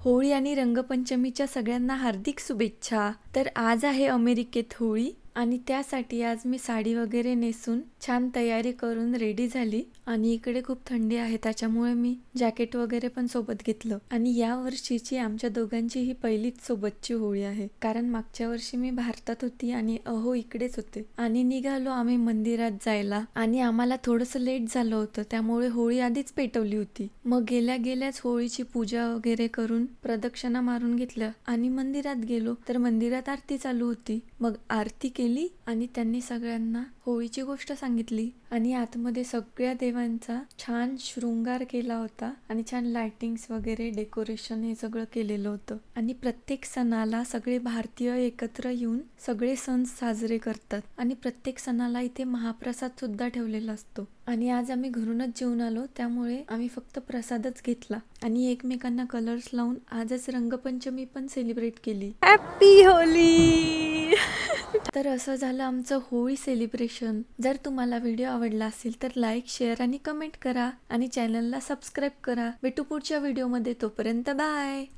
होळी आणि रंगपंचमीच्या सगळ्यांना हार्दिक शुभेच्छा. तर आज आहे अमेरिकेत होळी आणि त्यासाठी आज मी साडी वगैरे नेसून छान तयारी करून रेडी झाली आणि इकडे खूप थंडी आहे त्याच्यामुळे मी जॅकेट वगैरे पण सोबत घेतलं. आणि या वर्षीची आमच्या दोघांची ही पहिलीच सोबतची होळी आहे, कारण मागच्या वर्षी मी भारतात होती आणि अहो इकडेच होते. आणि निघालो आम्ही मंदिरात जायला आणि आम्हाला थोडंसं लेट झालं होतं, त्यामुळे होळी आधीच पेटवली होती. मग गेल्या गेल्याच होळीची पूजा वगैरे करून प्रदक्षिणा मारून घेतल्या आणि मंदिरात गेलो तर मंदिरात आरती चालू होती. मग आरती केली आणि त्यांनी सगळ्यांना होळीची गोष्ट सांगितली आणि आतमध्ये सगळ्या देवांचा छान शृंगार केला होता आणि छान लाइटिंग्स वगैरे डेकोरेशन हे सगळं केलेलं होतं. आणि प्रत्येक सणाला सगळे भारतीय एकत्र येऊन सगळे सण साजरे करतात आणि प्रत्येक सणाला इथे महाप्रसाद सुद्धा ठेवलेला असतो. आणि आज आम्ही घरूनच जेवून आलो, त्यामुळे आम्ही फक्त प्रसादच घेतला आणि एकमेकांना कलर्स लावून आजच रंगपंचमी पण सेलिब्रेट केली. Happy Holy. तर असं झालं आमचं होळी सेलिब्रेशन. जर तुम्हाला व्हिडिओ आवडला असेल तर लाईक, शेअर आणि कमेंट करा आणि चॅनलला सबस्क्राईब करा. भेटू पुढच्या व्हिडिओमध्ये, तोपर्यंत बाय.